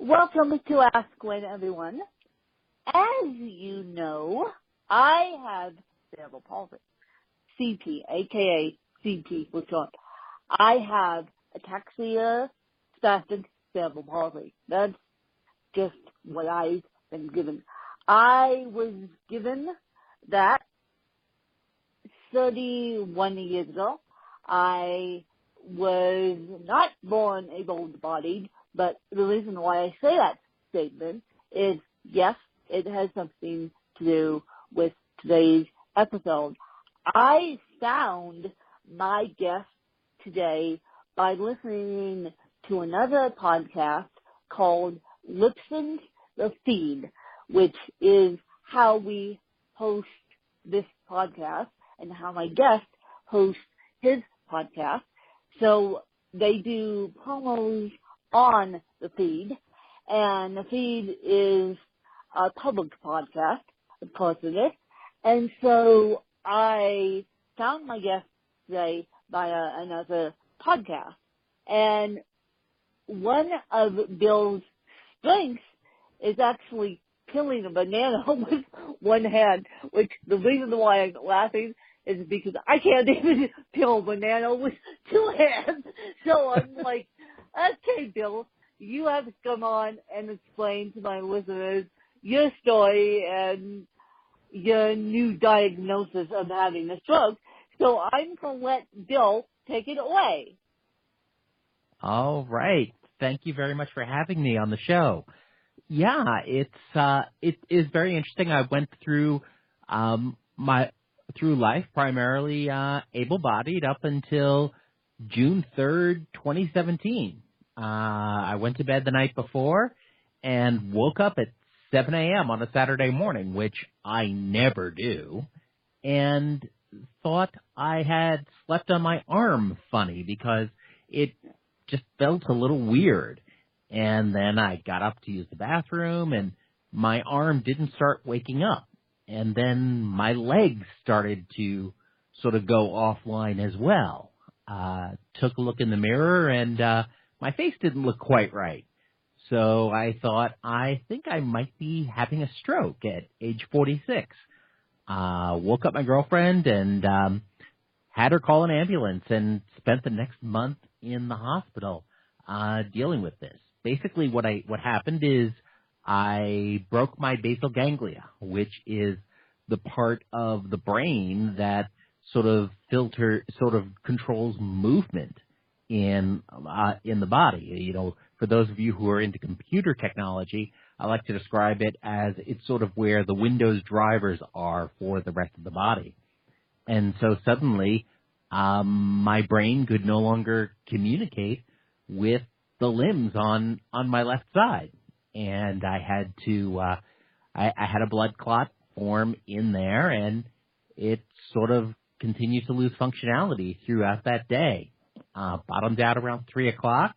Welcome to Ask Gwen, everyone. As you know, I have cerebral palsy, CP, aka CP for short. I have ataxia spastic cerebral palsy. That's just what I've been given. I was given that 31 years ago. I was not born able-bodied, but the reason why I say that statement is, yes, it has something to do with today's episode. I found my guest today by listening to another podcast called Lipson's The Feed, which is how we host this podcast and how my guest hosts his podcast. So they do promos on the feed, and the feed is a public podcast, of course it is. And so I found my guest today via another podcast. And one of Bill's strengths is actually peeling a banana with one hand, which the reason why I'm laughing is because I can't even peel a banana with two hands. So I'm like, okay, Bill, you have to come on and explain to my listeners your story and your new diagnosis of having a stroke. So I'm going to let Bill take it away. All right. Thank you very much for having me on the show. Yeah, it is very interesting. I went through through life primarily able-bodied up until June 3rd, 2017. I went to bed the night before and woke up at 7 a.m. on a Saturday morning, which I never do, and thought I had slept on my arm funny because it just felt a little weird. And then I got up to use the bathroom, and my arm didn't start waking up. And then my legs started to sort of go offline as well. Took a look in the mirror, and my face didn't look quite right. So I thought, I think I might be having a stroke at age 46. Woke up my girlfriend and had her call an ambulance and spent the next month in the hospital dealing with this. Basically, what happened is I broke my basal ganglia, which is the part of the brain that sort of controls movement in the body. You know, for those of you who are into computer technology, I like to describe it as it's sort of where the Windows drivers are for the rest of the body. And so suddenly, my brain could no longer communicate with the limbs on my left side, and I had to I had a blood clot form in there, and it sort of continued to lose functionality throughout that day. Bottomed out around 3 o'clock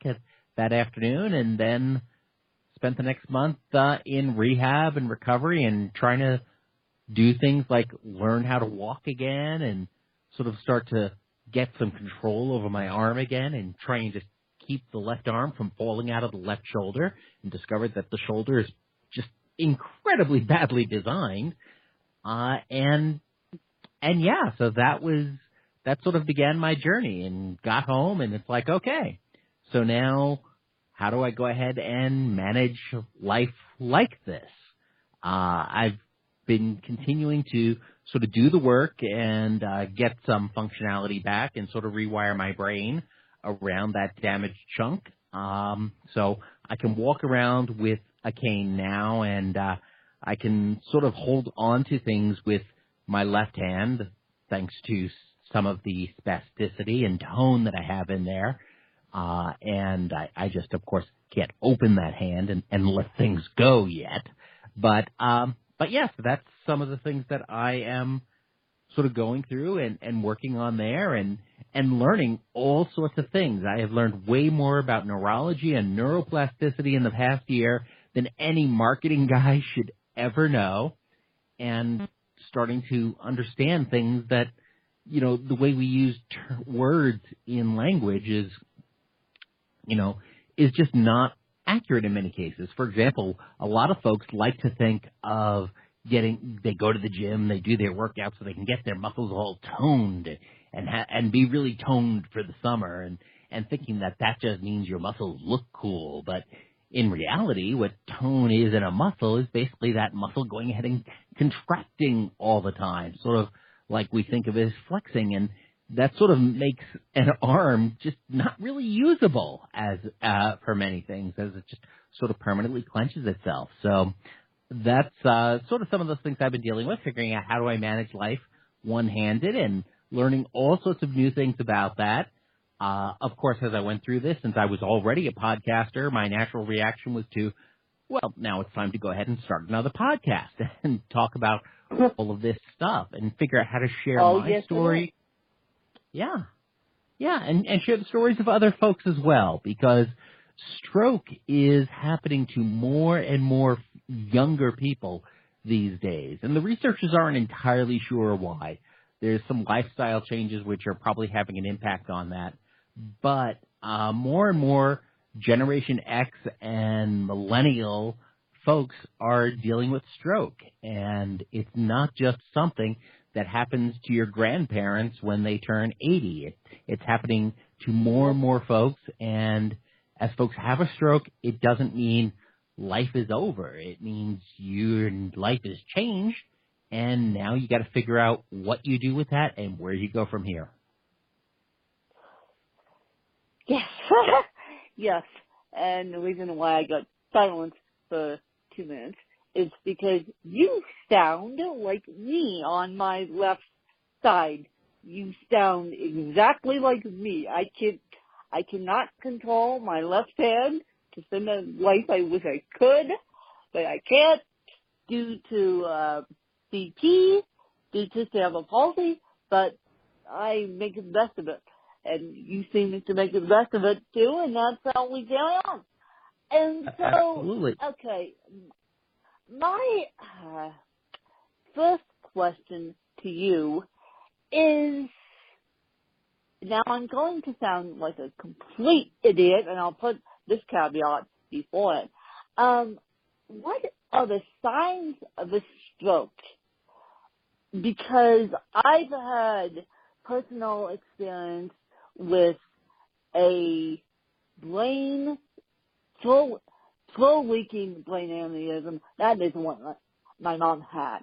that afternoon, and then spent the next month in rehab and recovery and trying to do things like learn how to walk again and sort of start to get some control over my arm again and try and just keep the left arm from falling out of the left shoulder, and discovered that the shoulder is just incredibly badly designed. And yeah, so that sort of began my journey, and got home, and it's like, okay, so now how do I go ahead and manage life like this? I've been continuing to sort of do the work and get some functionality back and sort of rewire my brain around that damaged chunk. So I can walk around with a cane now, and I can sort of hold on to things with my left hand, thanks to some of the spasticity and tone that I have in there. And I just, of course, can't open that hand and let things go yet. But yes, that's some of the things that I am sort of going through and working on there and learning all sorts of things. I have learned way more about neurology and neuroplasticity in the past year than any marketing guy should ever know, and starting to understand things that, you know, the way we use words in language is just not accurate in many cases. For example, a lot of folks like to think of they go to the gym, they do their workouts so they can get their muscles all toned and be really toned for the summer, and thinking that just means your muscles look cool. But in reality, what tone is in a muscle is basically that muscle going ahead and contracting all the time, sort of like we think of it as flexing, and that sort of makes an arm just not really usable as for many things, as it just sort of permanently clenches itself. So that's sort of some of those things I've been dealing with, figuring out how do I manage life one-handed and learning all sorts of new things about that. Of course, as I went through this, since I was already a podcaster, my natural reaction was to, well, now it's time to go ahead and start another podcast and talk about all of this stuff and figure out how to share my story. Yeah, and share the stories of other folks as well, because stroke is happening to more and more younger people these days, and the researchers aren't entirely sure why. There's some lifestyle changes which are probably having an impact on that, but more and more Generation X and millennial folks are dealing with stroke, and it's not just something that happens to your grandparents when they turn 80. It's happening to more and more folks, and as folks have a stroke, it doesn't mean life is over. It means your life has changed, and now you got to figure out what you do with that and where you go from here. Yes. Yes. And the reason why I got silent for 2 minutes is because you sound like me on my left side. You sound exactly like me. I cannot control my left hand to send a life. I wish I could, but I can't due to CT, due to cerebral palsy, but I make the best of it. And you seem to make the best of it too, and that's how we carry on. And so, Absolutely. Okay, my first question to you is, now I'm going to sound like a complete idiot, and I'll put this caveat before it. What are the signs of a stroke? Because I've had personal experience with a slow-leaking brain aneurysm. That is what my mom had.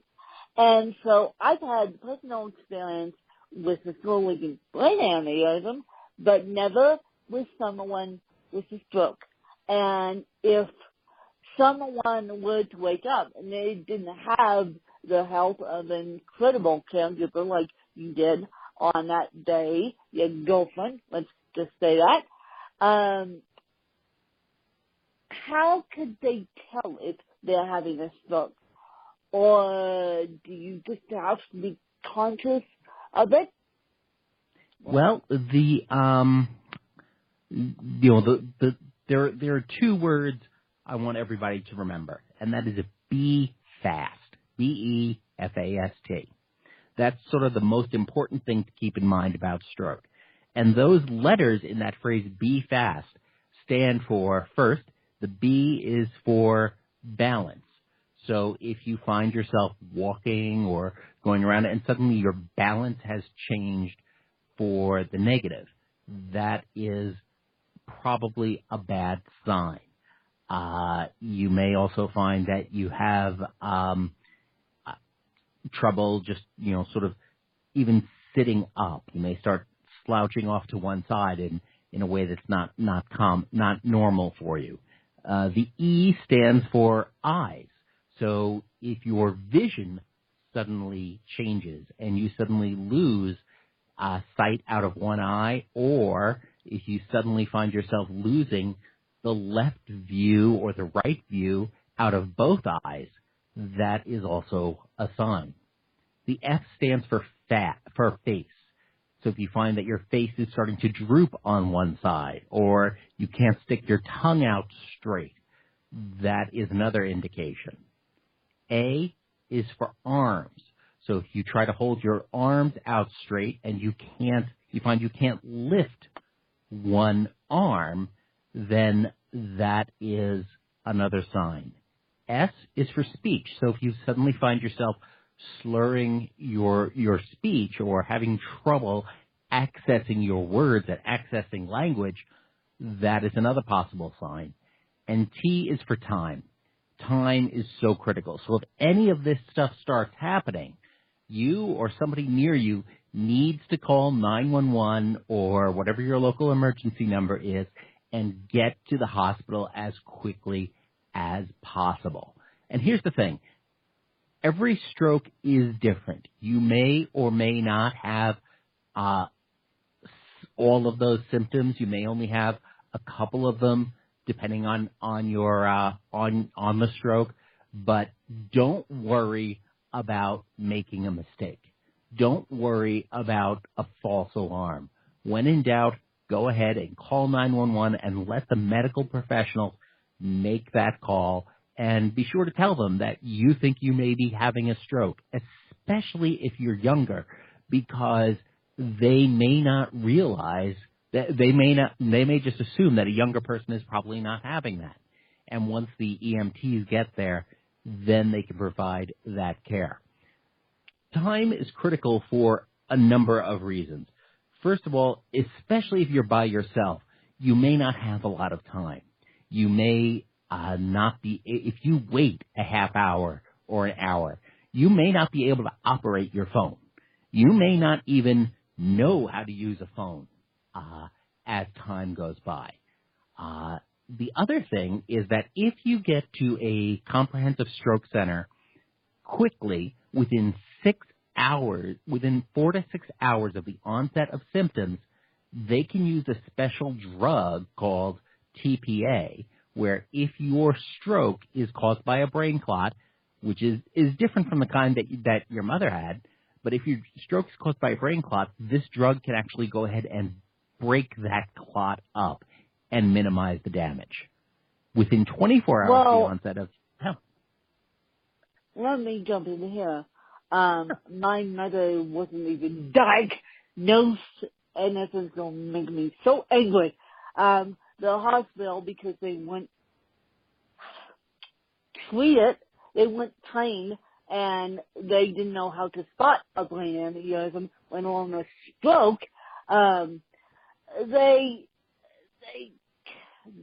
And so I've had personal experience with a slow-leaking brain aneurysm, but never with someone with a stroke. And if someone were to wake up and they didn't have the help of an incredible caregiver like you did on that day, your girlfriend, let's just say that, how could they tell if they're having a stroke? Or do you just have to be conscious of it? Well, there are two words I want everybody to remember, and that is be fast. BEFAST. That's sort of the most important thing to keep in mind about stroke. And those letters in that phrase, be fast, stand for, first, the B is for balance. So if you find yourself walking or going around and suddenly your balance has changed for the negative, that is probably a bad sign. You may also find that you have trouble just, sort of even sitting up. You may start slouching off to one side in a way that's not normal for you. The E stands for eyes. So if your vision suddenly changes and you suddenly lose sight out of one eye, or if you suddenly find yourself losing the left view or the right view out of both eyes, that is also a sign. The F stands for face. So if you find that your face is starting to droop on one side, or you can't stick your tongue out straight, that is another indication. A is for arms. So if you try to hold your arms out straight and you find you can't lift one arm, then that is another sign. S is for speech. So if you suddenly find yourself slurring your speech or having trouble accessing your words and accessing language, that is another possible sign. And T is for time. Time is so critical. So if any of this stuff starts happening, you or somebody near you needs to call 911 or whatever your local emergency number is and get to the hospital as quickly as possible. And here's the thing. Every stroke is different. You may or may not have all of those symptoms. You may only have a couple of them, depending on your on the stroke. But don't worry about making a mistake. Don't worry about a false alarm. When in doubt, go ahead and call 911 and let the medical professionals make that call. And be sure to tell them that you think you may be having a stroke, especially if you're younger, because they may not realize that they may just assume that a younger person is probably not having that. And once the EMTs get there, then they can provide that care. Time is critical for a number of reasons. First of all, especially if you're by yourself, you may not have a lot of time. You may not be, if you wait a half hour or an hour, you may not be able to operate your phone. You may not even know how to use a phone as time goes by. The other thing is that if you get to a comprehensive stroke center quickly, within 4 to 6 hours of the onset of symptoms, they can use a special drug called TPA, where if your stroke is caused by a brain clot, which is different from the kind that your mother had, but if your stroke is caused by a brain clot, this drug can actually go ahead and break that clot up and minimize the damage. Within 24 hours of the onset of... Let me jump in here. My mother wasn't even diagnosed, and this is going to make me so angry. The hospital, because they weren't treated, they weren't trained, and they didn't know how to spot a brain aneurysm when on a stroke. They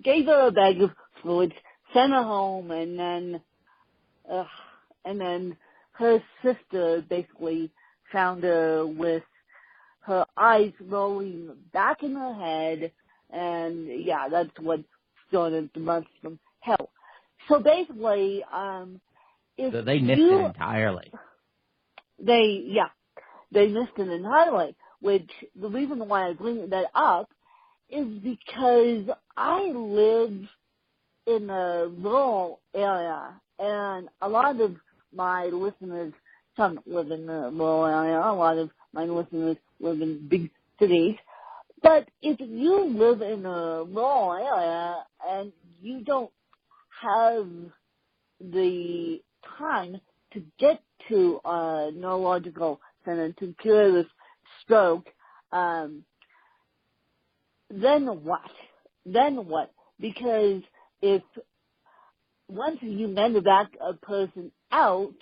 gave her a bag of fluids, sent her home, and then her sister basically found her with her eyes rolling back in her head, and yeah, that's what started the months from hell. So basically, if so they missed it entirely. They missed it entirely, which the reason why I bring that up is because I live in a rural area, and a lot of my listeners don't live in the rural area. A lot of my listeners live in big cities. But if you live in a rural area and you don't have the time to get to a neurological center to cure this stroke, then what? Because if once you medevac a person out,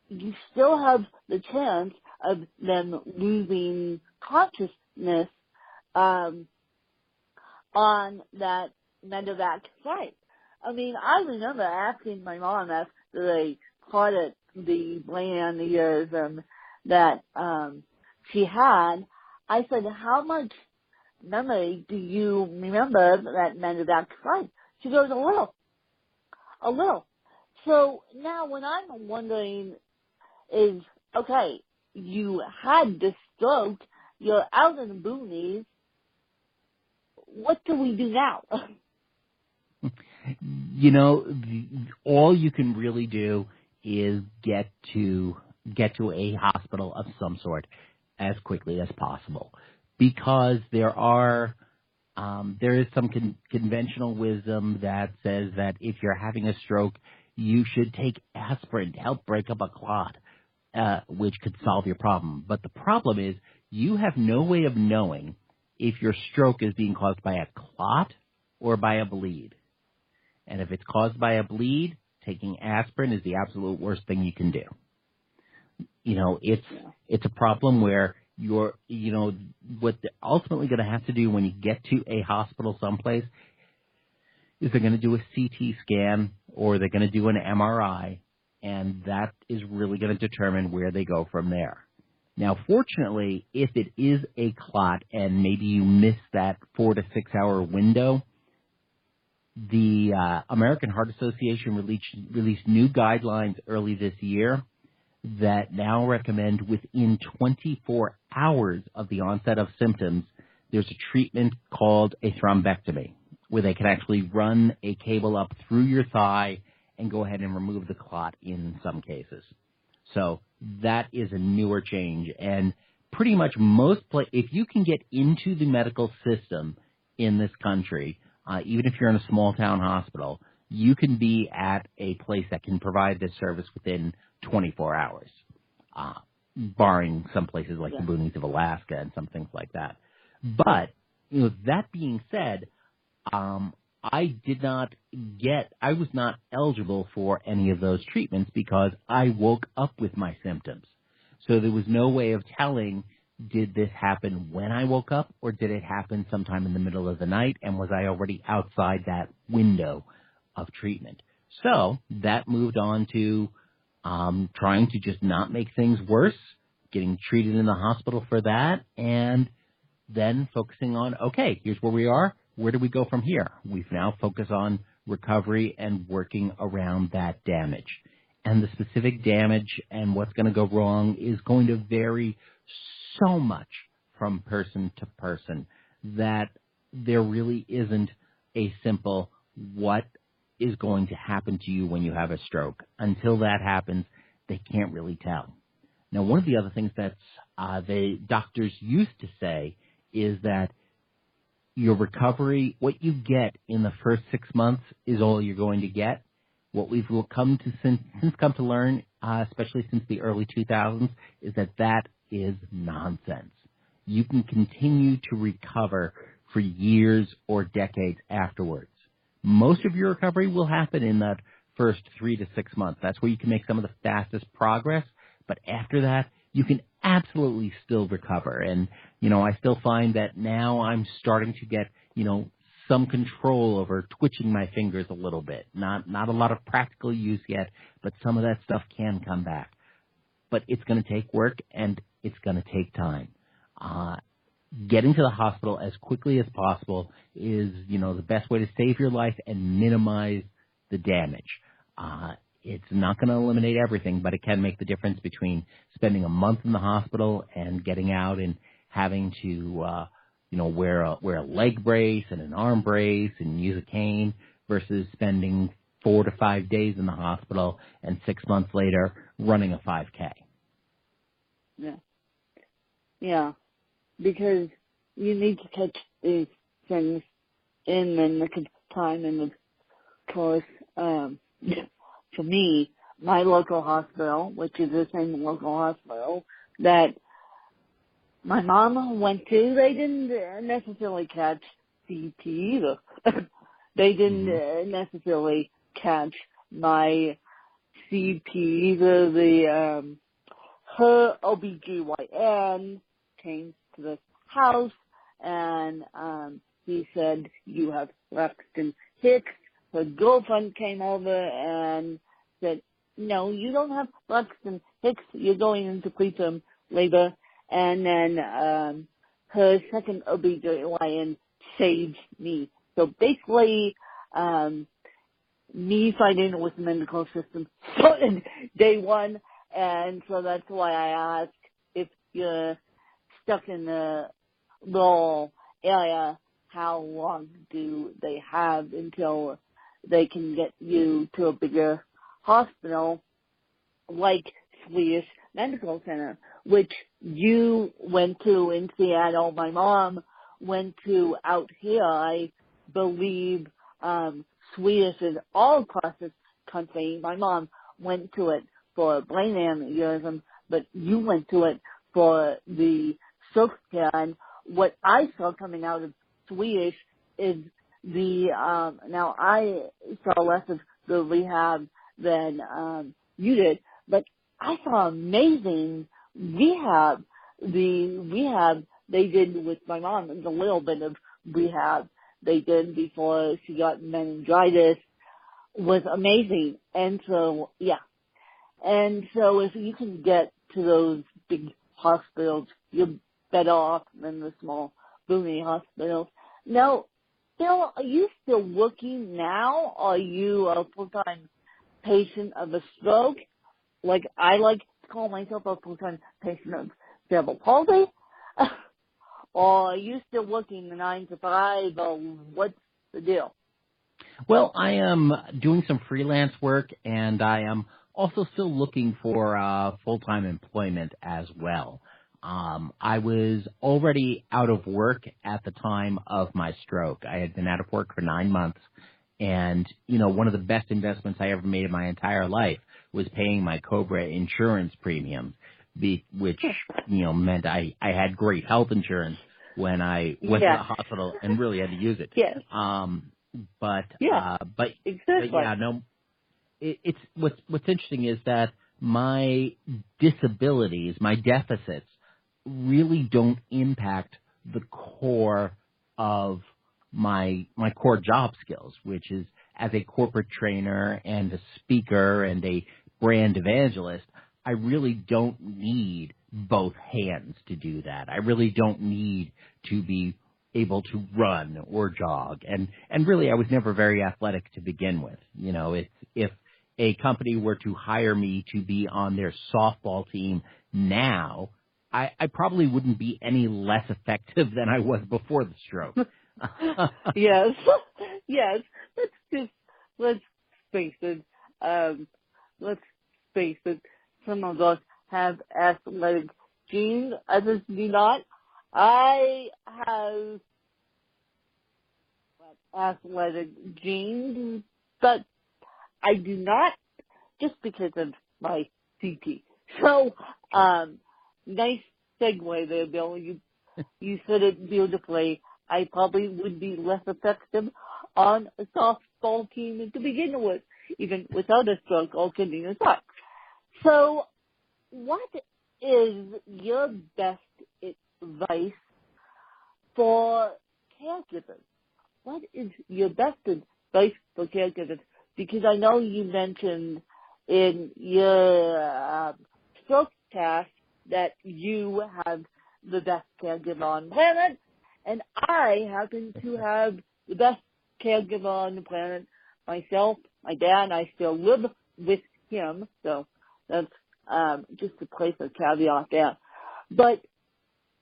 you still have the chance of them losing consciousness on that medevac site. I mean, I remember asking my mom after they caught the brain aneurysm that she had, I said, how much memory do you remember that medevac site? She goes, a little. So now what I'm wondering is, okay, you had this stroke, you're out in the boonies, what do we do now? You know, all you can really do is get to a hospital of some sort as quickly as possible, because there is some conventional wisdom that says that if you're having a stroke, you should take aspirin to help break up a clot, which could solve your problem. But the problem is you have no way of knowing if your stroke is being caused by a clot or by a bleed. And if it's caused by a bleed, taking aspirin is the absolute worst thing you can do. It's a problem where what they're ultimately going to have to do when you get to a hospital someplace is they're going to do a CT scan or they're going to do an MRI, and that is really going to determine where they go from there. Now, fortunately, if it is a clot and maybe you miss that 4 to 6 hour window, the American Heart Association released new guidelines early this year that now recommend within 24 hours of the onset of symptoms, there's a treatment called a thrombectomy, where they can actually run a cable up through your thigh and go ahead and remove the clot in some cases. So that is a newer change. And pretty much if you can get into the medical system in this country, even if you're in a small town hospital, you can be at a place that can provide this service within 24 hours, barring some places like the boonies of Alaska and some things like that. But, that being said, I was not eligible for any of those treatments because I woke up with my symptoms. So there was no way of telling, did this happen when I woke up or did it happen sometime in the middle of the night, and was I already outside that window of treatment? So that moved on to trying to just not make things worse, getting treated in the hospital for that, and then focusing on, okay, here's where we are. Where do we go from here? We've now focused on recovery and working around that damage. And the specific damage and what's going to go wrong is going to vary so much from person to person that there really isn't a simple what is going to happen to you when you have a stroke. Until that happens, they can't really tell. Now, one of the other things that the doctors used to say is that your recovery, what you get in the first 6 months is all you're going to get. What we've come to learn, especially since the early 2000s, is that is nonsense. You can continue to recover for years or decades afterwards. Most of your recovery will happen in that first 3 to 6 months. That's where you can make some of the fastest progress. But after that, you can absolutely still recover. And, I still find that now I'm starting to get, some control over twitching my fingers a little bit. Not a lot of practical use yet, but some of that stuff can come back. But it's going to take work and it's going to take time. Getting to the hospital as quickly as possible is, the best way to save your life and minimize the damage. It's not going to eliminate everything, but it can make the difference between spending a month in the hospital and getting out and having to, wear a leg brace and an arm brace and use a cane versus spending 4 to 5 days in the hospital and 6 months later running a 5K. Yeah, because you need to catch these things in the nick of time, and of course, for me, my local hospital, which is the same local hospital that my mom went to, they didn't necessarily catch CT either. They didn't necessarily catch my CP either. Her OBGYN came to the house and he said, "You have Braxton Hicks." Her girlfriend came over and said, "No, you don't have Braxton Hicks. You're going into preterm labor." And then her second OBGYN saved me. So basically, me fighting with the medical system started day one. And so that's why I asked, if you're stuck in the rural area, how long do they have until they can get you to a bigger hospital like Swedish Medical Center, which you went to in Seattle. My mom went to out here. I believe Swedish is all across this country. My mom went to it for brain aneurysm, but you went to it for the stroke care. And what I saw coming out of Swedish is now I saw less of the rehab than you did, but I saw amazing rehab. The rehab they did with my mom, and a little bit of rehab they did before she got meningitis was amazing. And so, yeah. And so if you can get to those big hospitals, you're better off than the small booming hospitals. Now, Bill, are you still working now? Are you a full-time patient of a stroke? Like I like to call myself a full-time patient of cerebral palsy. Or are you still working the 9 to 5? Or what's the deal? Well, I am doing some freelance work, and I am also still looking for full-time employment as well. I was already out of work at the time of my stroke. I had been out of work for 9 months, and, one of the best investments I ever made in my entire life was paying my COBRA insurance premium, which, meant I had great health insurance when I went to the hospital and really had to use it. Yes. But exactly. yeah, no, it's what's interesting is that my disabilities, my deficits, really don't impact the core of my core job skills, which is as a corporate trainer and a speaker and a brand evangelist. I really don't need both hands to do that. I really don't need to be able to run or jog. And really, I was never very athletic to begin with. If a company were to hire me to be on their softball team now, I probably wouldn't be any less effective than I was before the stroke. Yes. Yes. Let's face it. Let's face it. Some of us have athletic genes, others do not. I have athletic genes, but I do not just because of my CT. So, nice segue there, Bill. You said it beautifully. I probably would be less effective on a softball team to begin with, even without a stroke, all kidding aside. So, what is your best advice for caregivers? What is your best advice for caregivers? Because I know you mentioned in your stroke task that you have the best caregiver on the planet, and I happen to have the best caregiver on the planet myself. My dad, I still live with him, so that's just to place a caveat there. But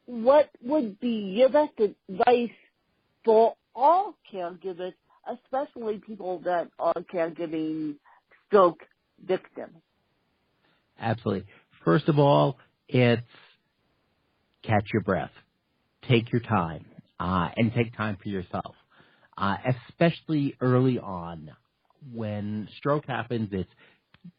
what would be your best advice for all caregivers, especially people that are caregiving stroke victims? Absolutely. First of all, it's catch your breath. Take your time, and take time for yourself. Especially early on, when stroke happens,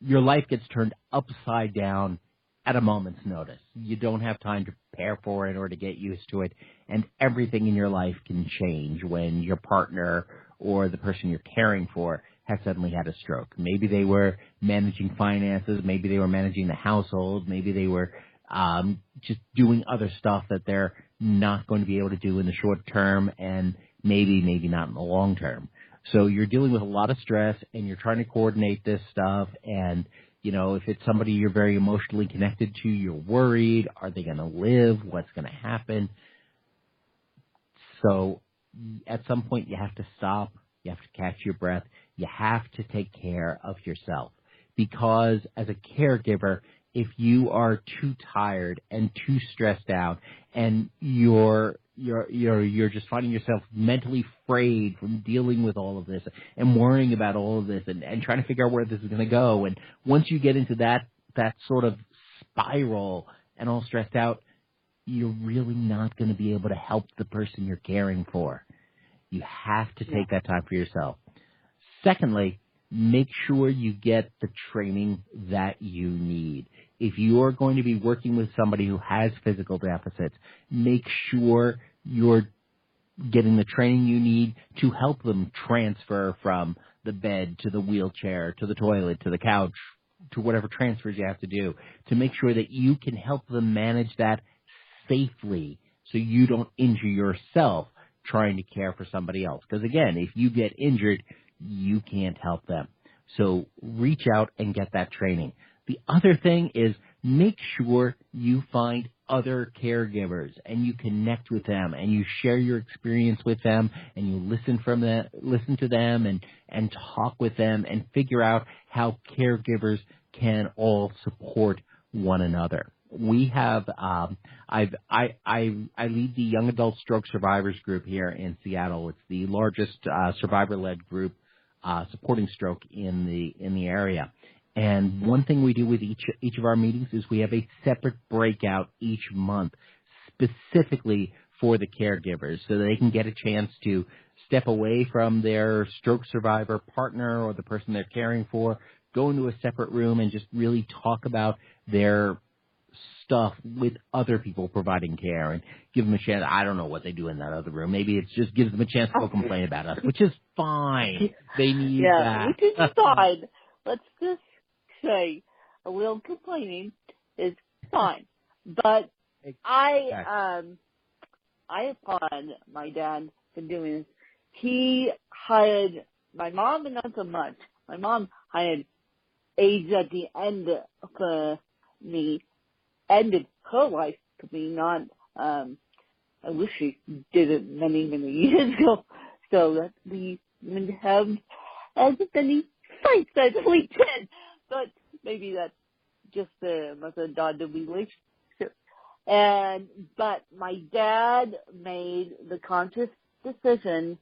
your life gets turned upside down at a moment's notice. You don't have time to prepare for it or to get used to it, and everything in your life can change when your partner or the person you're caring for has suddenly had a stroke. Maybe they were managing finances, maybe they were managing the household, maybe they were just doing other stuff that they're not going to be able to do in the short term, and maybe not in the long term. So you're dealing with a lot of stress, and you're trying to coordinate this stuff, and if it's somebody you're very emotionally connected to, you're worried. Are they going to live? What's going to happen? So at some point you have to stop. You have to catch your breath. You have to take care of yourself, because as a caregiver, if you are too tired and too stressed out, and you're just finding yourself mentally frayed from dealing with all of this and worrying about all of this and trying to figure out where this is going to go. And once you get into that sort of spiral and all stressed out, you're really not going to be able to help the person you're caring for. You have to take that time for yourself. Secondly, make sure you get the training that you need. If you are going to be working with somebody who has physical deficits, make sure you're getting the training you need to help them transfer from the bed to the wheelchair to the toilet to the couch to whatever transfers you have to do, to make sure that you can help them manage that safely so you don't injure yourself trying to care for somebody else. Because again, if you get injured, you can't help them. So reach out and get that training. The other thing is make sure you find other caregivers and you connect with them and you share your experience with them and you listen to them and talk with them and figure out how caregivers can all support one another. We have I lead the Young Adult Stroke Survivors group here in Seattle. It's the largest survivor-led group supporting stroke in the area. And one thing we do with each of our meetings is we have a separate breakout each month specifically for the caregivers so they can get a chance to step away from their stroke survivor partner or the person they're caring for, go into a separate room and just really talk about their stuff with other people providing care and give them a chance. I don't know what they do in that other room. Maybe it just gives them a chance to go complain about us, which is fine. They need that. Which is fine. Let's just say a little complaining is fine. But I applaud my dad for doing this. He hired my mom, and not so much. My mom hired aides at the end for me, ended her life to me, not, I wish she did it many, many years ago, so that we would have as many fights as we did. But maybe that's just the mother-daughter relationship. But my dad made the conscious decision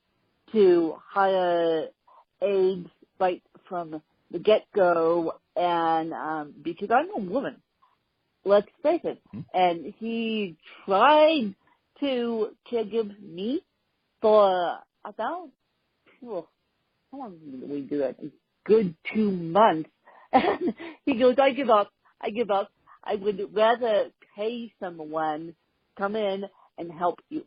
to hire aides right from the get-go, and because I'm a woman, let's face it, and he tried to caregive me for about, how long did we do that? A good 2 months. And he goes, I give up. I would rather pay someone come in and help you.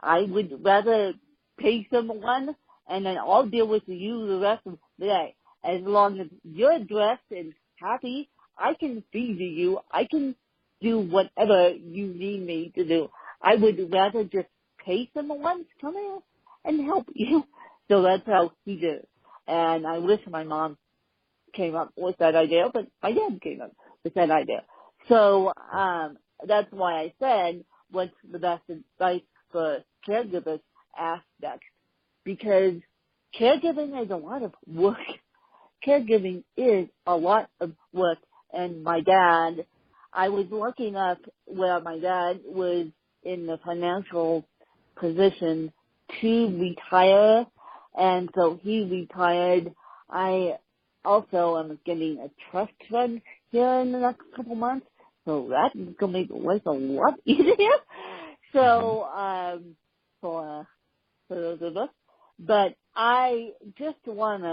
I would rather pay someone and then I'll deal with you the rest of the day. As long as you're dressed and happy, I can feed you. I can do whatever you need me to do. I would rather just pay someone to come in and help you. So that's how he did it. And I wish my mom came up with that idea, but my dad came up with that idea. So that's why I said what's the best advice for caregivers aspect, because caregiving is a lot of work. Caregiving is a lot of work. And my dad, I was lucky enough where my dad was in the financial position to retire, and so he retired. I also am getting a trust fund here in the next couple months, so that's going to make life a lot easier. So for those of us, but I just want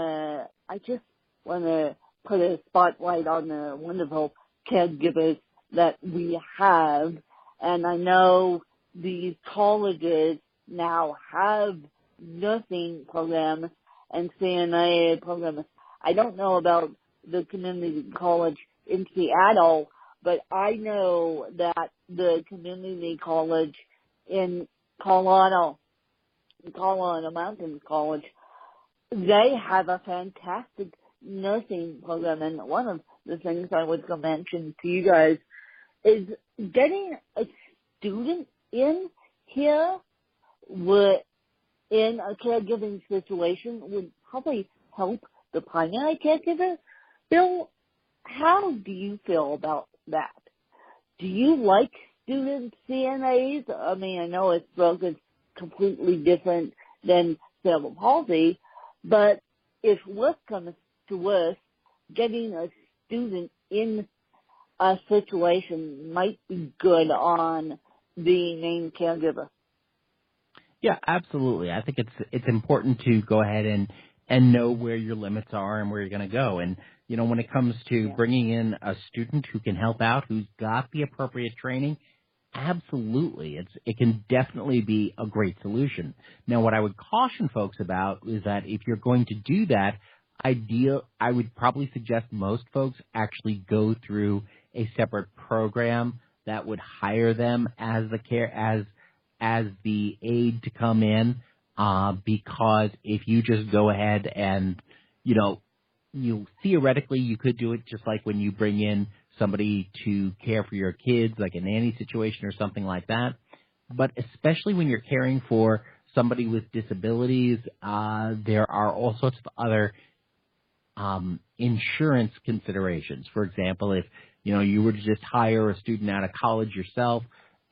to put a spotlight on the wonderful caregivers that we have, and I know these colleges now have nursing programs and CNA programs. I don't know about the community college in Seattle, but I know that the community college in Colorado Mountain College, they have a fantastic nursing program. And one of the things I was going to mention to you guys is getting a student in here in a caregiving situation would probably help the primary caregiver. Bill, how do you feel about that? Do you like student CNAs? I mean, I know it's broken completely different than cerebral palsy, but if worse comes to worse, getting a student in a situation might be good on the main caregiver. Yeah, absolutely. I think it's important to go ahead and know where your limits are and where you're going to go. And, you know, when it comes to bringing in a student who can help out, who's got the appropriate training, Absolutely. It can definitely be a great solution. Now, what I would caution folks about is that if you're going to do that, I would probably suggest most folks actually go through a separate program that would hire them as as the aide to come in, because if you just go ahead and, theoretically you could do it just like when you bring in somebody to care for your kids, like a nanny situation or something like that. But especially when you're caring for somebody with disabilities, there are all sorts of other insurance considerations. For example, if you were to just hire a student out of college yourself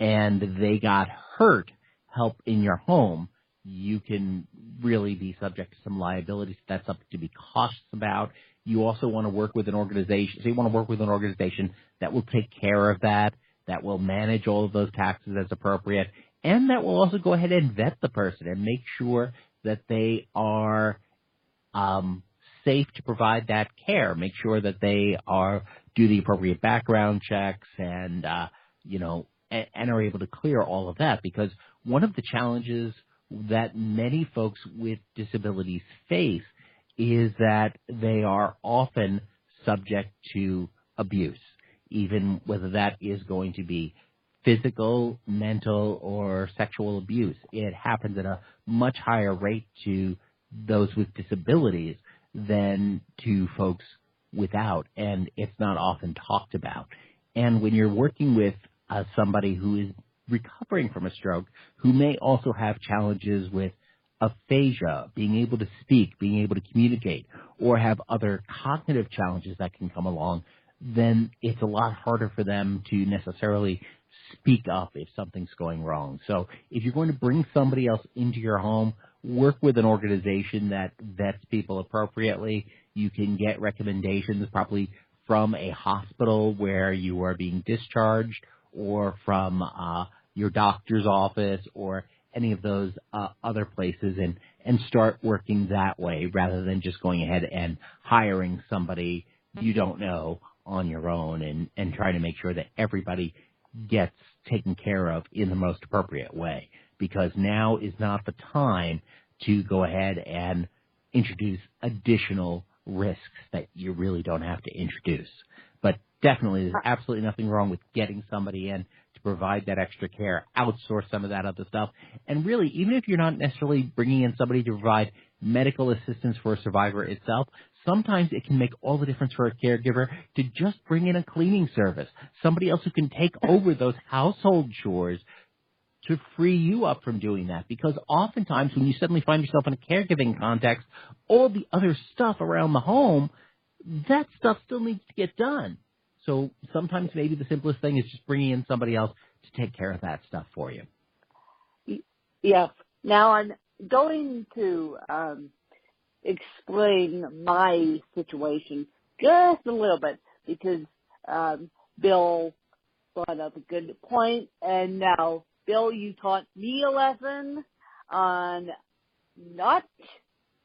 and they got hurt, help in your home, you can really be subject to some liabilities. That's something to be cautious about. You also want to work with an organization. So you want to work with an organization that will take care of that will manage all of those taxes as appropriate, and that will also go ahead and vet the person and make sure that they are safe to provide that care. Make sure that they do the appropriate background checks and are able to clear all of that. Because one of the challenges that many folks with disabilities face is that they are often subject to abuse, even whether that is going to be physical, mental, or sexual abuse. It happens at a much higher rate to those with disabilities than to folks without, and it's not often talked about. And when you're working with somebody who is recovering from a stroke, who may also have challenges with aphasia, being able to speak, being able to communicate, or have other cognitive challenges that can come along, then it's a lot harder for them to necessarily speak up if something's going wrong. So if you're going to bring somebody else into your home, work with an organization that vets people appropriately. You can get recommendations probably from a hospital where you are being discharged, or from your doctor's office, or any of those other places, and start working that way rather than just going ahead and hiring somebody you don't know on your own and trying to make sure that everybody gets taken care of in the most appropriate way. Because now is not the time to go ahead and introduce additional risks that you really don't have to introduce. But definitely, there's absolutely nothing wrong with getting somebody in to provide that extra care, outsource some of that other stuff. And really, even if you're not necessarily bringing in somebody to provide medical assistance for a survivor itself, sometimes it can make all the difference for a caregiver to just bring in a cleaning service, somebody else who can take over those household chores to free you up from doing that. Because oftentimes when you suddenly find yourself in a caregiving context, all the other stuff around the home, that stuff still needs to get done. So sometimes maybe the simplest thing is just bringing in somebody else to take care of that stuff for you. Yes. Now I'm going to explain my situation just a little bit, because Bill brought up a good point, and now, Bill, you taught me a lesson on not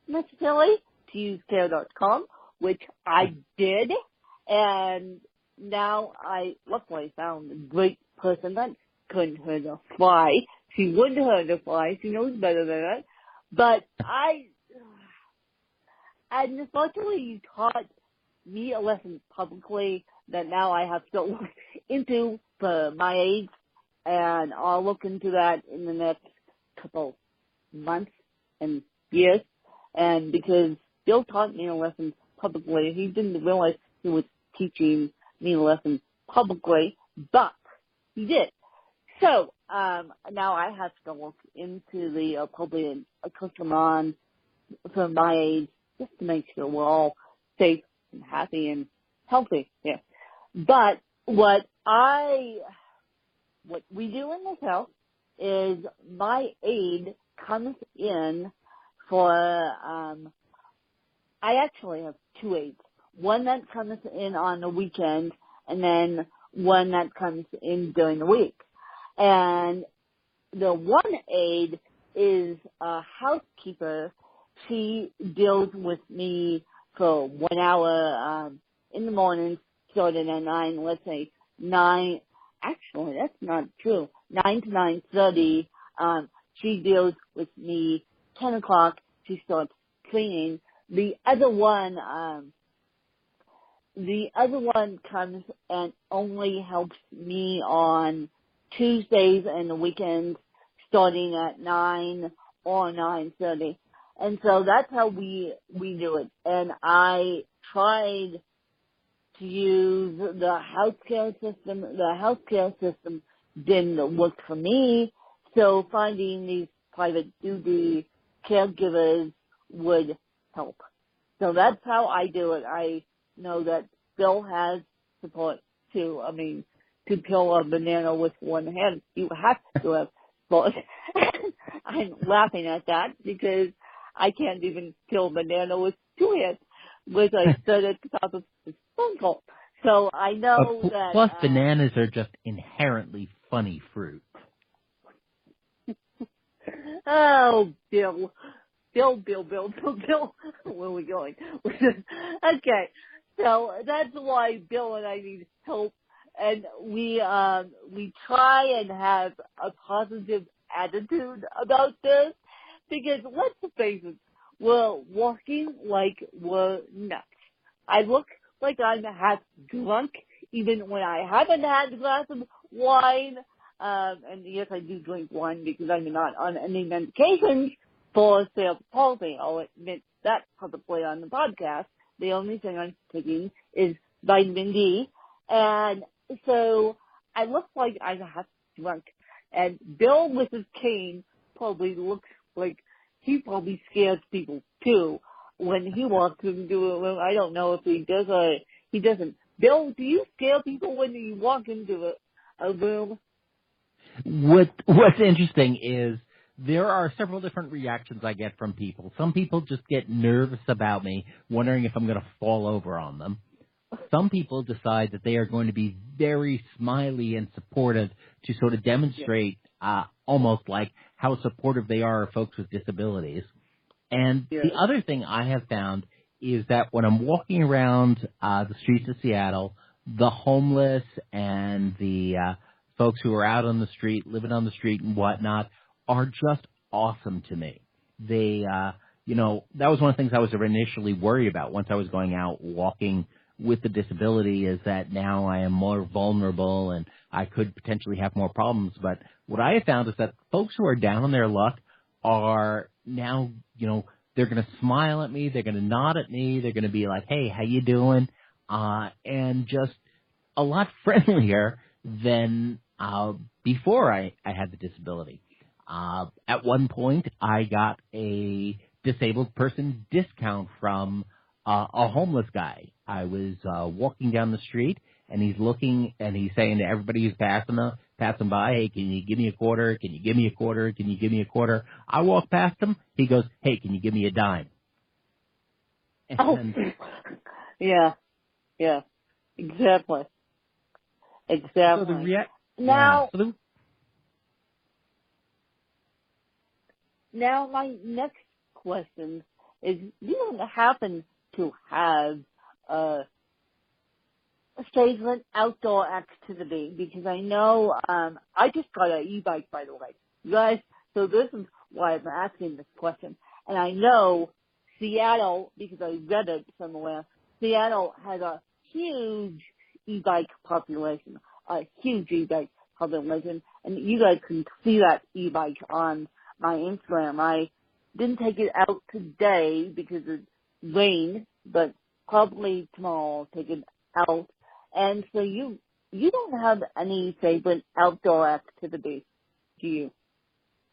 necessarily to use care.com, which I did, and now I luckily found a great person that couldn't hurt a fly. She wouldn't hurt a fly. She knows better than that. But and unfortunately, you taught me a lesson publicly that now I have to look into for my age, and I'll look into that in the next couple months and years. And because Bill taught me a lesson publicly, he didn't realize he was teaching me a lesson publicly, but he did. So now I have to look into the appropriate curriculum for my age, just to make sure we're all safe and happy and healthy. Yeah. But what we do in this house is my aide comes in for, I actually have two aides. One that comes in on the weekend, and then one that comes in during the week. And the one aide is a housekeeper. She deals with me for 1 hour in the morning, starting at 9, let's say 9 actually, that's not true. 9 to 9:30. She deals with me. 10 o'clock, she starts cleaning. The other one comes and only helps me on Tuesdays and the weekends, starting at 9 or 9:30. And so that's how we do it. And I tried to use the healthcare system. The healthcare system didn't work for me, so finding these private duty caregivers would help. So that's how I do it. I know that Bill has support too. I mean, to peel a banana with one hand, you have to have support. I'm laughing at that because I can't even peel a banana with two hands, which I said at the top of the phone call. So I know that. Plus, bananas are just inherently funny fruit. Oh, Bill. Where are we going? Okay. So that's why Bill and I need help. And we try and have a positive attitude about this because let's face it, we're walking like we're nuts. I look like I'm half drunk even when I haven't had a glass of wine. And yes, I do drink wine because I'm not on any medications for cerebral palsy. I'll admit that publicly on the podcast. The only thing I'm taking is vitamin D. And so I look like I'm half drunk. And Bill with his cane probably looks like he probably scares people too when he walks into a room. I don't know if he does or he doesn't. Bill, do you scare people when you walk into a room? What's interesting is there are several different reactions I get from people. Some people just get nervous about me, wondering if I'm going to fall over on them. Some people decide that they are going to be very smiley and supportive to sort of demonstrate almost like how supportive they are of folks with disabilities. And the other thing I have found is that when I'm walking around the streets of Seattle, the homeless and the folks who are out on the street, living on the street and whatnot, are just awesome to me. They, that was one of the things I was initially worried about once I was going out walking with the disability, is that now I am more vulnerable and I could potentially have more problems. But what I have found is that folks who are down on their luck are now, they're going to smile at me, they're going to nod at me, they're going to be like, hey, how you doing? And just a lot friendlier than before I had the disability. At one point, I got a disabled person discount from a homeless guy. I was walking down the street, and he's looking, and he's saying to everybody who's passing by, hey, can you give me a quarter? Can you give me a quarter? Can you give me a quarter? I walk past him. He goes, hey, can you give me a dime? And, yeah, exactly. So Now my next question is, you don't happen to have a favorite outdoor activity? Because I know, I just got an e-bike, by the way. You guys, so this is why I'm asking this question. And I know Seattle, because I read it somewhere, Seattle has a huge e-bike population, and you guys can see that e-bike on my Instagram. I didn't take it out today because it rained, but probably tomorrow I'll take it out. And so you don't have any favorite outdoor activities, do you?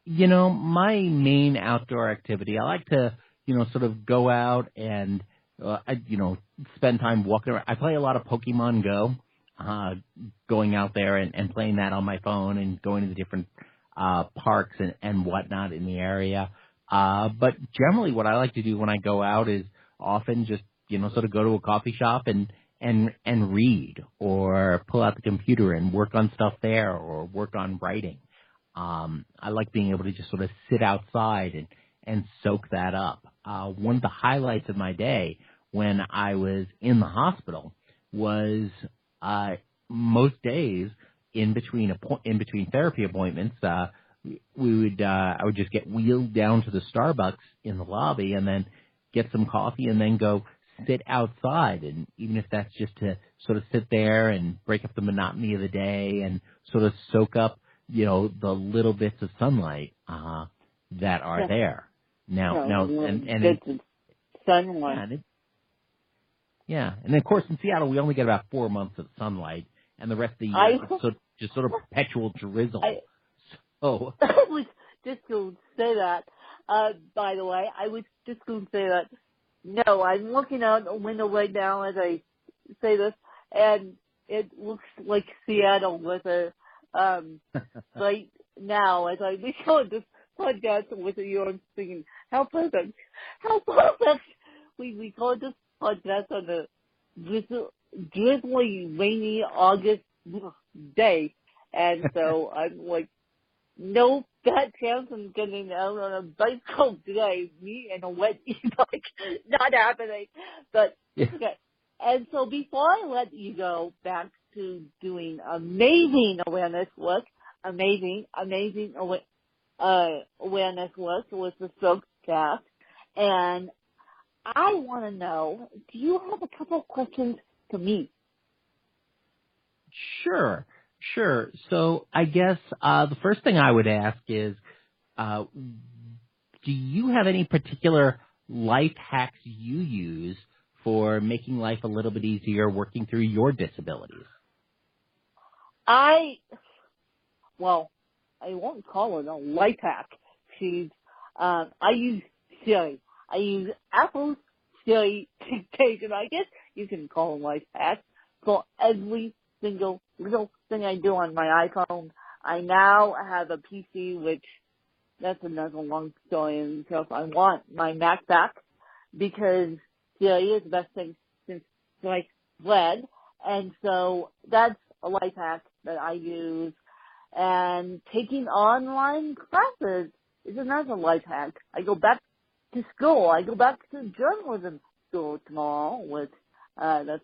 My main outdoor activity, I like to, sort of go out and, spend time walking around. I play a lot of Pokemon Go, going out there and playing that on my phone and going to the different parks and whatnot in the area. But generally what I like to do when I go out is often just, sort of go to a coffee shop and read, or pull out the computer and work on stuff there, or work on writing. I like being able to just sort of sit outside and soak that up. One of the highlights of my day when I was in the hospital was most days in between therapy appointments, I would just get wheeled down to the Starbucks in the lobby and then get some coffee and then go sit outside. And even if that's just to sort of sit there and break up the monotony of the day and sort of soak up, the little bits of sunlight that are there. Now, and sunlight. Yeah, and of course in Seattle we only get about 4 months of sunlight, and the rest of the year it's just sort of perpetual drizzle. I was just going to say that. By the way, I was just going to say that. No, I'm looking out the window right now as I say this, and it looks like Seattle with a right now as I record this podcast with you. I'm thinking, how perfect! We record this podcast on a drizzly, rainy August day, and so I'm like, no fat chance I'm getting out on a bicycle today. Me and a wet e-bike, not happening. But okay. And so before I let you go back to doing amazing awareness work, amazing awareness work with the stroke cast, and I want to know, do you have a couple of questions to me? Sure. So I guess the first thing I would ask is, do you have any particular life hacks you use for making life a little bit easier working through your disabilities? I won't call it a life hack. I use Siri. I use Apple's Siri dictation. I guess you can call it life hack for every single little thing I do on my iPhone. I now have a PC, which that's another long story in itself. I want my Mac back because Siri is the best thing since sliced bread, and so that's a life hack that I use. And taking online classes is another life hack. I go back to school. I go back to journalism school tomorrow, which that's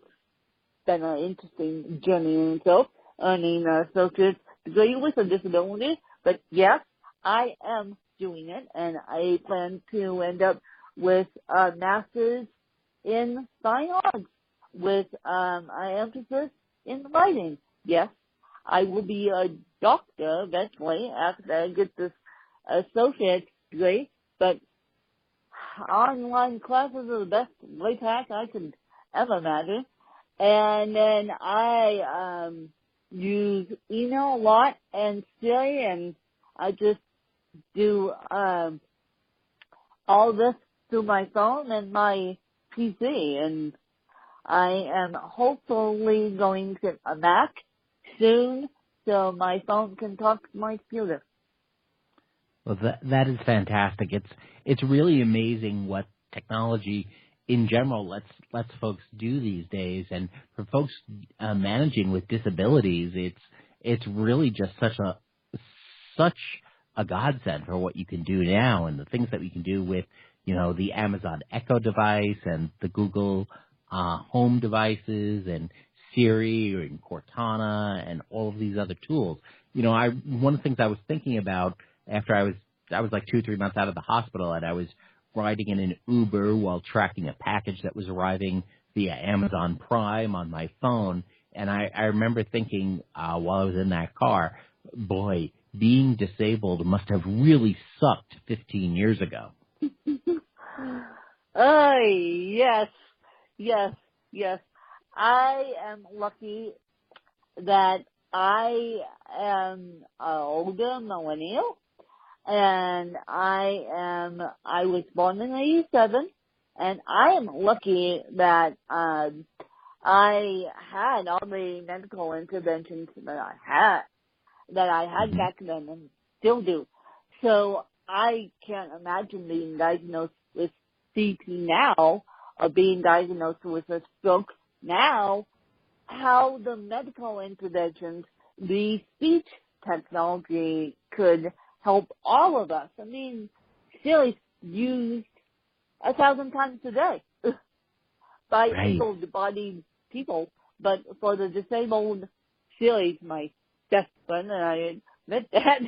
been an interesting journey in itself, earning an associate's degree with a disability. But yes, I am doing it, and I plan to end up with a master's in fine arts with an emphasis in writing. Yes, I will be a doctor eventually after I get this associate's degree, but online classes are the best life hack I could ever imagine. And then I use email a lot and Siri, and I just do all this through my phone and my PC. And I am hopefully going to get a Mac soon so my phone can talk to my computer. Well, that is fantastic. It's really amazing what technology in general lets folks do these days, and for folks managing with disabilities, it's really just such a godsend for what you can do now, and the things that we can do with the Amazon Echo device and the Google Home devices and Siri and Cortana and all of these other tools. One of the things I was thinking about after I was like 2 or 3 months out of the hospital, and I was riding in an Uber while tracking a package that was arriving via Amazon Prime on my phone. And I remember thinking while I was in that car, boy, being disabled must have really sucked 15 years ago. Yes. I am lucky that I am an older millennial. And I was born in 1987, and I am lucky that I had all the medical interventions that I had back then and still do. So I can't imagine being diagnosed with CP now or being diagnosed with a stroke now, how the medical interventions, the speech technology could help all of us. I mean, Siri's used 1,000 times a day by able-bodied people, but for the disabled, Siri's my best friend, and I admit that.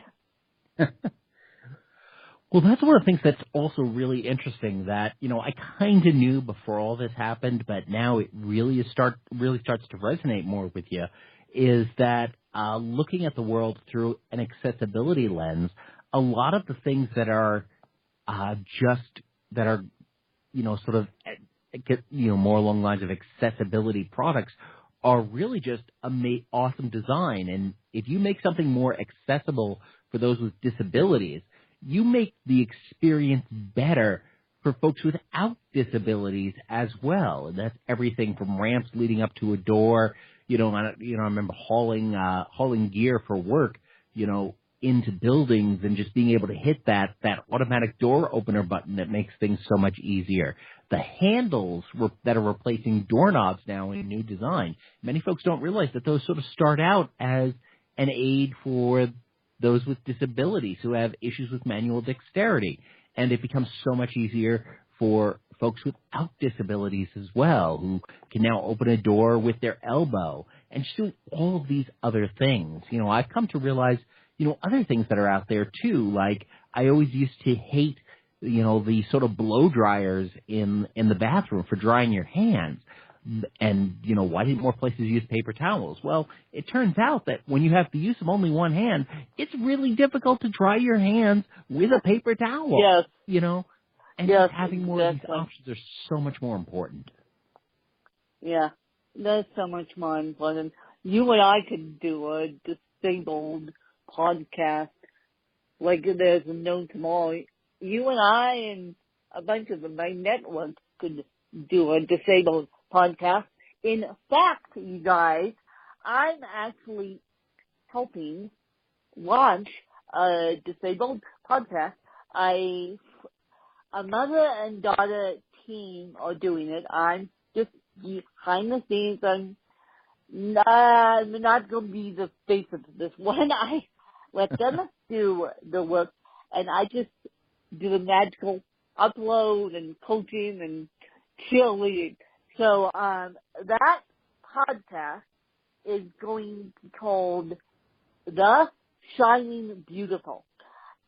Well, that's one of the things that's also really interesting that, I kind of knew before all this happened, but now it really starts to resonate more with you, is that looking at the world through an accessibility lens, a lot of the things that are sort of, more along the lines of accessibility products are really just awesome design. And if you make something more accessible for those with disabilities, you make the experience better for folks without disabilities as well. And that's everything from ramps leading up to a door. I remember hauling gear for work, into buildings and just being able to hit that automatic door opener button that makes things so much easier. The handles that are replacing doorknobs now in new design, many folks don't realize that those sort of start out as an aid for those with disabilities who have issues with manual dexterity. And it becomes so much easier for folks without disabilities as well, who can now open a door with their elbow and just doing all of these other things. I've come to realize, other things that are out there too. Like I always used to hate, the sort of blow dryers in the bathroom for drying your hands. And, why didn't more places use paper towels? Well, it turns out that when you have the use of only one hand, it's really difficult to dry your hands with a paper towel. Yes. And yes, just having more of these options are so much more important. Yeah, that's so much more important. You and I could do a disabled podcast like there's no tomorrow. You and I and a bunch of my networks could do a disabled podcast. In fact, you guys, I'm actually helping launch a disabled podcast. A mother and daughter team are doing it. I'm just behind the scenes. I'm not going to be the face of this one. I let them do the work, and I just do the magical upload and coaching and cheerleading. So that podcast is going to be called The Shining Beautiful.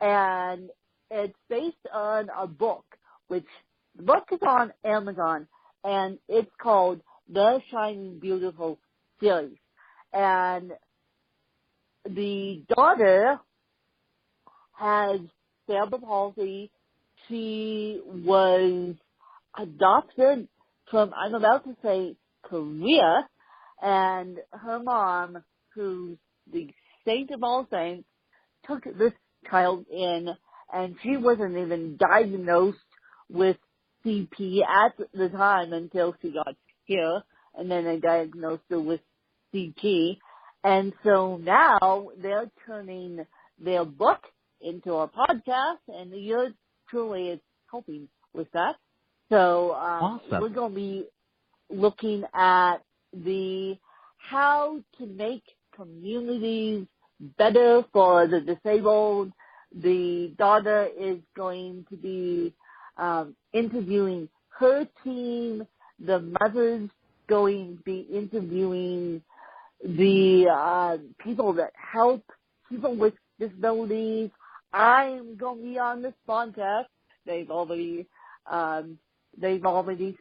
And it's based on a book, which the book is on Amazon, and it's called The Shining Beautiful series. And the daughter has cerebral palsy. She was adopted from, I'm about to say, Korea, and her mom, who's the saint of all saints, took this child in, and she wasn't even diagnosed with CP at the time until she got here, and then they diagnosed her with CP. And so now they're turning their book into a podcast, and yours truly is helping with that. So awesome. We're going to be looking at how to make communities better for the disabled. The daughter is going to be interviewing her team. The mother's going to be interviewing the people that help people with disabilities. I'm going to be on this podcast. They've already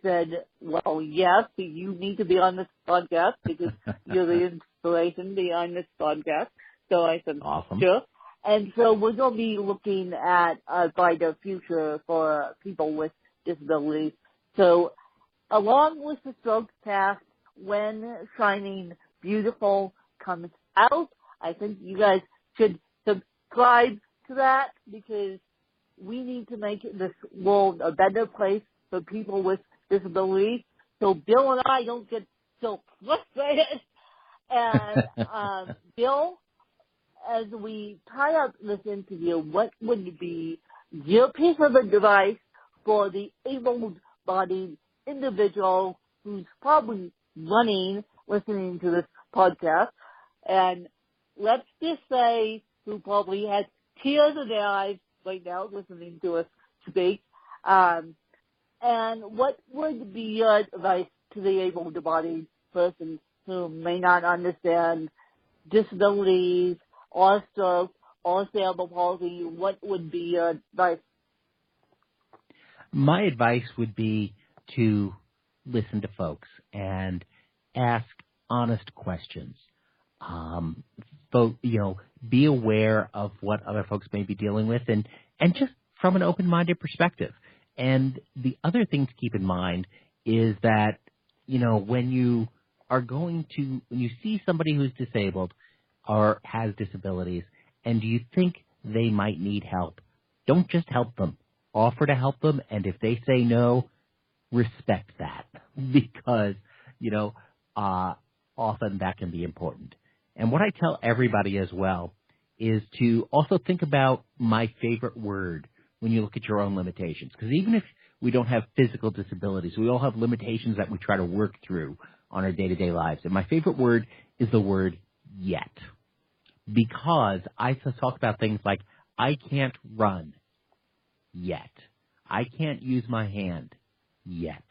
said, well, yes, you need to be on this podcast because you're the inspiration behind this podcast. So I said, awesome. Sure. And so we're going to be looking at a brighter future for people with disabilities. So along with the stroke cast, when Shining Beautiful comes out, I think you guys should subscribe to that because we need to make this world a better place for people with disabilities. So Bill and I don't get so frustrated. And Bill, as we tie up this interview, what would be your piece of advice for the able-bodied individual who's probably listening to this podcast, and let's just say who probably has tears in their eyes right now listening to us speak, and what would be your advice to the able-bodied person who may not understand disabilities or stroke or cerebral palsy, what would be your advice? My advice would be to listen to folks and ask honest questions. Be aware of what other folks may be dealing with and just from an open-minded perspective. And the other thing to keep in mind is that, when you see somebody who's disabled or has disabilities and you think they might need help, don't just help them. Offer to help them, and if they say no, respect that because, often that can be important. And what I tell everybody as well is to also think about my favorite word when you look at your own limitations. Because even if we don't have physical disabilities, we all have limitations that we try to work through on our day-to-day lives. And my favorite word is the word yet. Because I talk about things like, I can't run yet. I can't use my hand yet.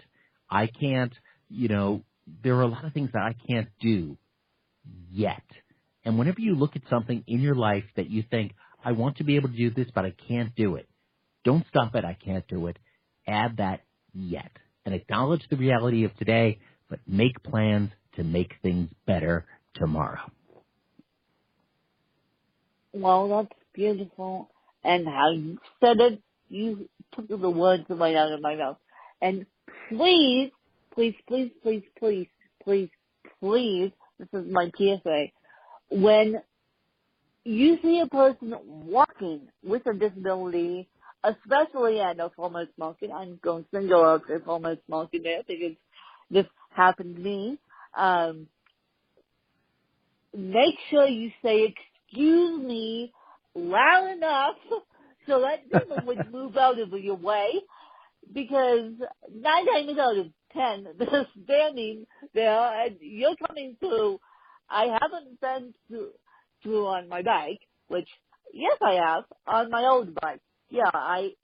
I can't, there are a lot of things that I can't do yet. And whenever you look at something in your life that you think, I want to be able to do this, but I can't do it, don't stop at I can't do it. Add that yet. And acknowledge the reality of today, but make plans to make things better tomorrow. Well, that's beautiful. And how you said it, you took the words right out of my mouth. And please, please, please, please, please, please, please, this is my PSA, when you see a person walking with a disability, especially at a farmer's market, I'm going to single out the farmer's market there because this happened to me, make sure you say, excuse me, loud enough so that people would move out of your way, because 9 times out of 10, they're standing there and you're coming through. I haven't been through on my bike, which, yes, I have, on my old bike. Yeah, I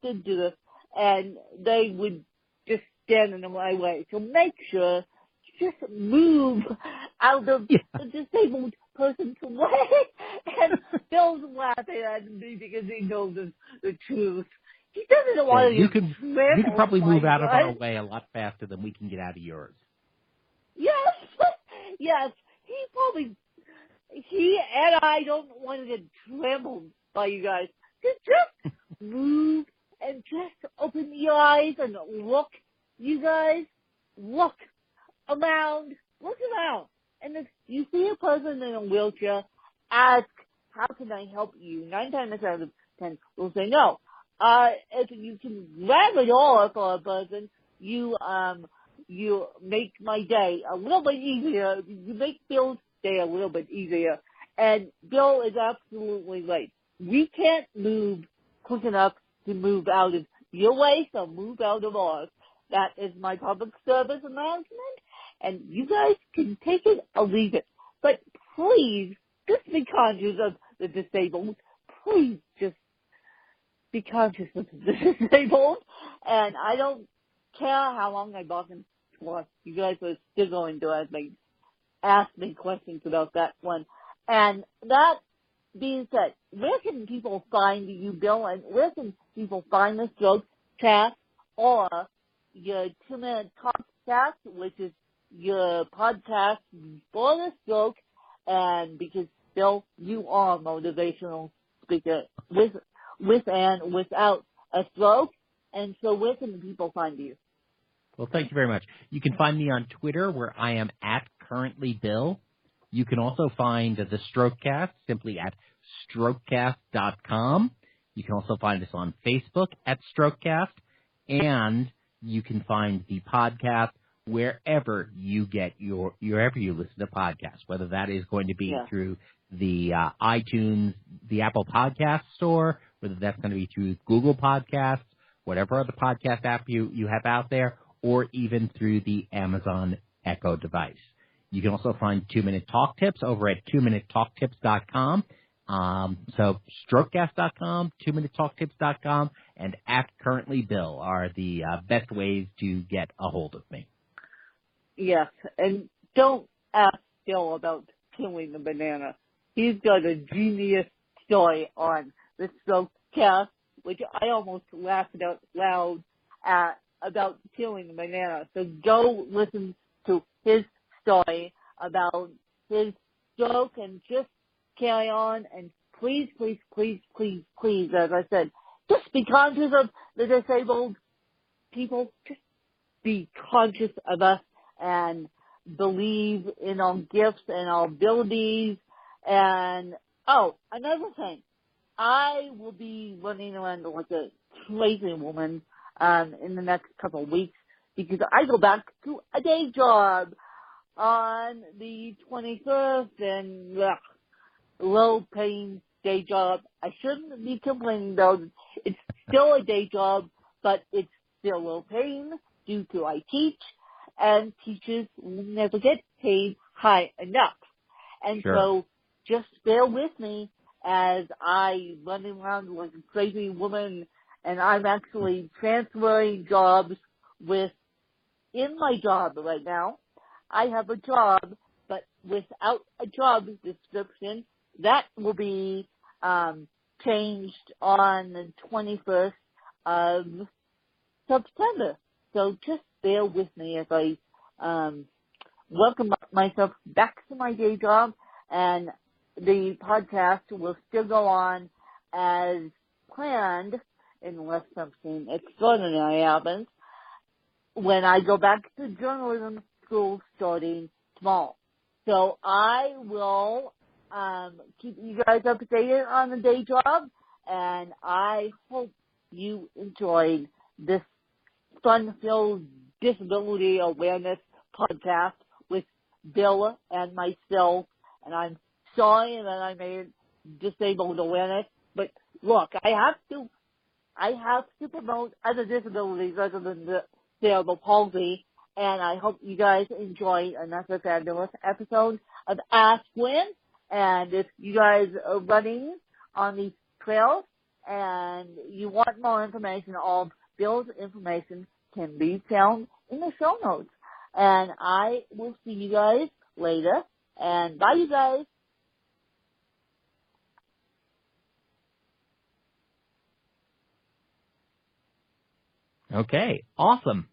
did do this, and they would just stand in my way. So make sure you just move out of the disabled person's way. And Bill's laughing at me because he knows the truth. He doesn't want to. You can probably move out of our way a lot faster than we can get out of yours. Yes, yes. He and I don't want to get trampled by you guys. Just move and just open your eyes and look. You guys, look around. Look around. And if you see a person in a wheelchair, ask, how can I help you? 9 times out of 10 will say no. If you can grab it all for a person, you make my day a little bit easier. You make Bill's day a little bit easier. And Bill is absolutely right. We can't move quick enough to move out of your way, so move out of ours. That is my public service announcement, and you guys can take it or leave it. But please, just be conscious of the disabled. Please just be conscious of the disabled. And I don't care how long I walk in for. You guys are still going to ask me questions about that one. And that being said, where can people find you, Bill, and where can people find the Stroke Cast or your 2-Minute Talk Cast, which is your podcast for the stroke? And because, Bill, you are a motivational speaker with and without a stroke. And so where can people find you? Well, thank you very much. You can find me on Twitter, where I am at currentlybill. You can also find the Strokecast simply at strokecast.com. You can also find us on Facebook at Strokecast, and you can find the podcast wherever you listen to podcasts, whether that is going to be through the iTunes, the Apple Podcast Store, whether that's going to be through Google Podcasts, whatever other podcast app you have out there, or even through the Amazon Echo device. You can also find 2-Minute Talk Tips over at 2minutetalktips.com. So strokecast.com, 2minutetalktips.com, and at currentlybill are the best ways to get a hold of me. Yes, and don't ask Bill about killing the banana. He's got a genius story on the stroke cast, which I almost laughed out loud at about killing the banana. So go listen to his story about his stroke and just carry on. And please, please, please, please, please, as I said, just be conscious of the disabled people. Just be conscious of us and believe in our gifts and our abilities. And, oh, another thing. I will be running around like a crazy woman in the next couple of weeks because I go back to a day job on the 21st and low-paying day job. I shouldn't be complaining though. It's still a day job, but it's still low-paying due to I teach, and teachers will never get paid high enough. And Sure. so just bear with me as I run around like a crazy woman, and I'm actually transferring jobs in my job right now. I have a job, but without a job description. That will be changed on the 21st of September. So just bear with me as I welcome myself back to my day job, and the podcast will still go on as planned unless something extraordinary happens when I go back to journalism school starting tomorrow. So I will keep you guys updated on the day job, and I hope you enjoyed this fun-filled disability awareness podcast with Bill and myself. And I'm sorry that I made disabled awareness, but look, I have to promote other disabilities other than the cerebral palsy, and I hope you guys enjoyed another fabulous episode of Ask Gwen. And if you guys are running on these trails and you want more information, all Bill's information can be found in the show notes. And I will see you guys later. And bye, you guys. Okay, awesome.